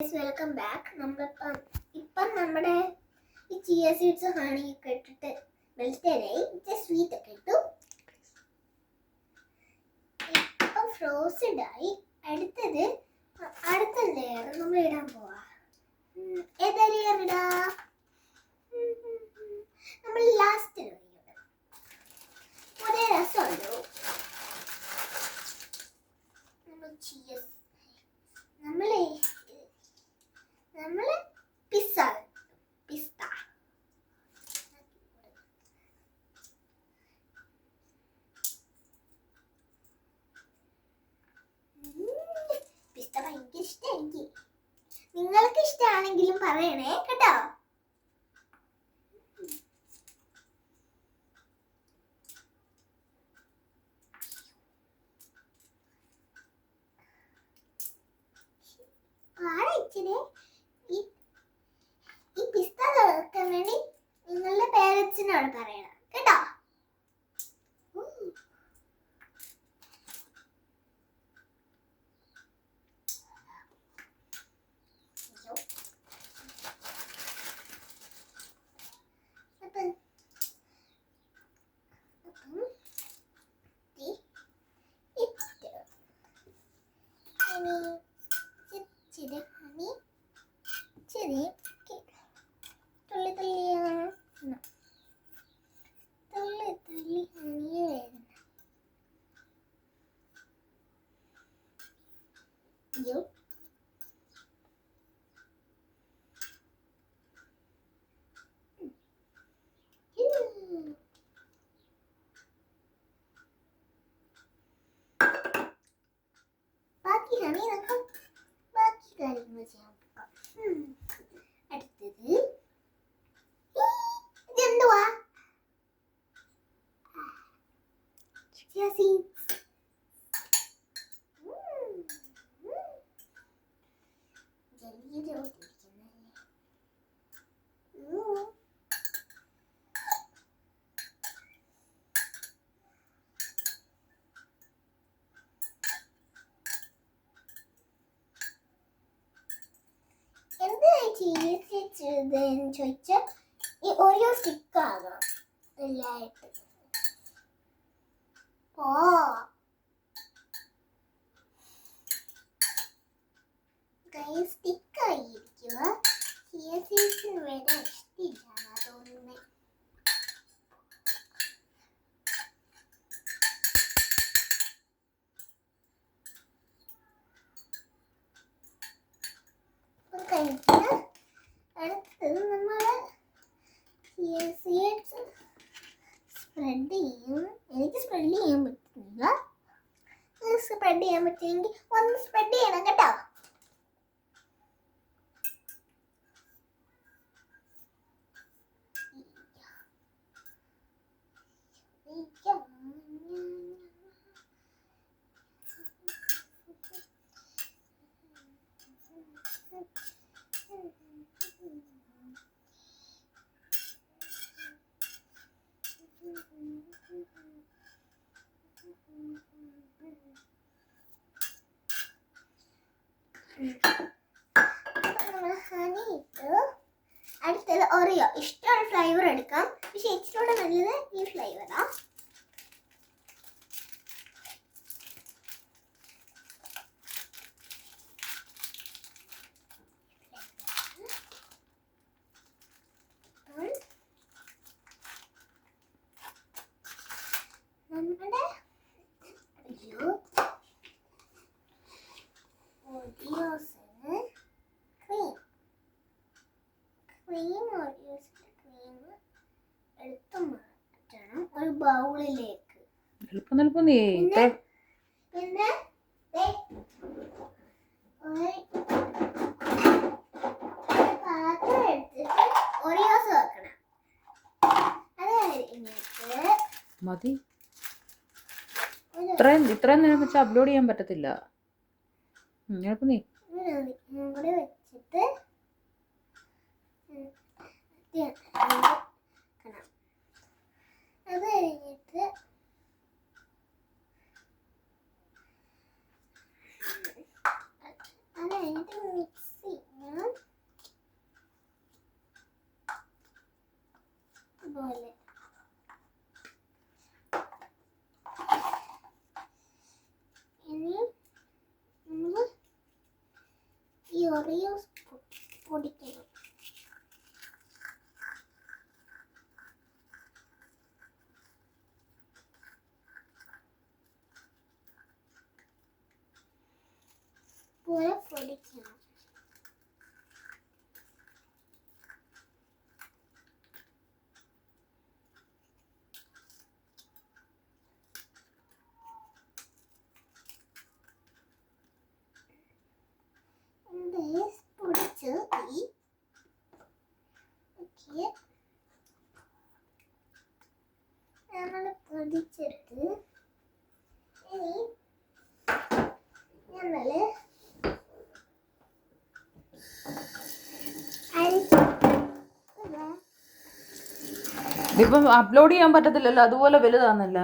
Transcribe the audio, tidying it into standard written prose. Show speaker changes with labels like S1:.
S1: Welcome back. ഇപ്പം നമ്മുടെ ഈ ചിയ സീഡ്സ് ഹണി ഒക്കെ ഇട്ടിട്ട് മെൽറ്റഡായി സ്വീറ്റ് ഒക്കെ ഇട്ടു. ഇപ്പം ഫ്രോസഡ് ആയി. അടുത്ത ലെയർ നമ്മൾ ഇടാൻ പോവാ. ഏതാ ലെയർ ഇടാ? നമ്മൾ ലാസ്റ്റിൽ ഒരേ രസമുള്ളൂ. നമ്മള് പിസ്ത പിസ്ത ഭയങ്കര ഇഷ്ടം എനിക്ക്. നിങ്ങൾക്ക് ഇഷ്ടമാണെങ്കിലും പറയണേ കേട്ടോ. ഈ പിസ്ത തുറക്കാൻ വേണ്ടി നിങ്ങളുടെ പേരൻസിനോട് പറയണം കേട്ടോ. ബാക്കി കാര്യങ്ങൾ ചെയ്യാം. അടുത്തത് ഇതെന്തുവാ? Chia seeds. ചോദിച്ച ഈ ഓരോ സ്റ്റിക്ക് ആകണം എല്ലായിട്ട്. സ്റ്റിക്ക് ആയിരിക്കുക. ചിയ സീഡ്സിന് വരെ ഇഷ്ടമില്ല തോന്നുന്നേ. അടുത്തത് നമ്മള് ചിയ സീഡ്സ് സ്പ്രെഡ് ചെയ്യും. എനിക്ക് സ്പ്രെഡ് ചെയ്യാൻ പറ്റുന്നില്ല. സ്പ്രെഡ് ചെയ്യാൻ പറ്റുമെങ്കിൽ ഒന്ന് സ്പ്രെഡ് ചെയ്യണം കേട്ടോ. ഹണി ഇട്ട് അടുത്തത് ഒറിയോ. ഇഷ്ടമുള്ള ഫ്ലേവർ എടുക്കാം, പക്ഷെ ഇച്ചിരി നല്ലത് ഈ ഫ്ലേവറാ. നമ്മുടെ ഒറിയോസിന് ക്രീം എടുത്തു മാറ്റണം ഒരു ബൗളിലേക്ക്. പിന്നെ പാത്രം എടുത്തിട്ട് ഒറിയോസ് വെക്കണം. അത് കഴിഞ്ഞിട്ട്
S2: മതി. ഇത്രയും നേരം വെച്ച് അപ്ലോഡ് ചെയ്യാൻ പറ്റത്തില്ല.
S1: കൂടെ വെച്ചിട്ട് അത് കഴിഞ്ഞിട്ട് മിക്സി ഒറിയോസ് പൊടിക്കണം. പോലെ പൊടിക്കണം. പൊടിച്ച് നമ്മൾ പൊടിച്ചെടുത്ത് ഇനി നമ്മള്
S2: ഇതിപ്പം അപ്ലോഡ് ചെയ്യാൻ പറ്റത്തില്ലല്ലോ, അതുപോലെ വലുതാന്നല്ല.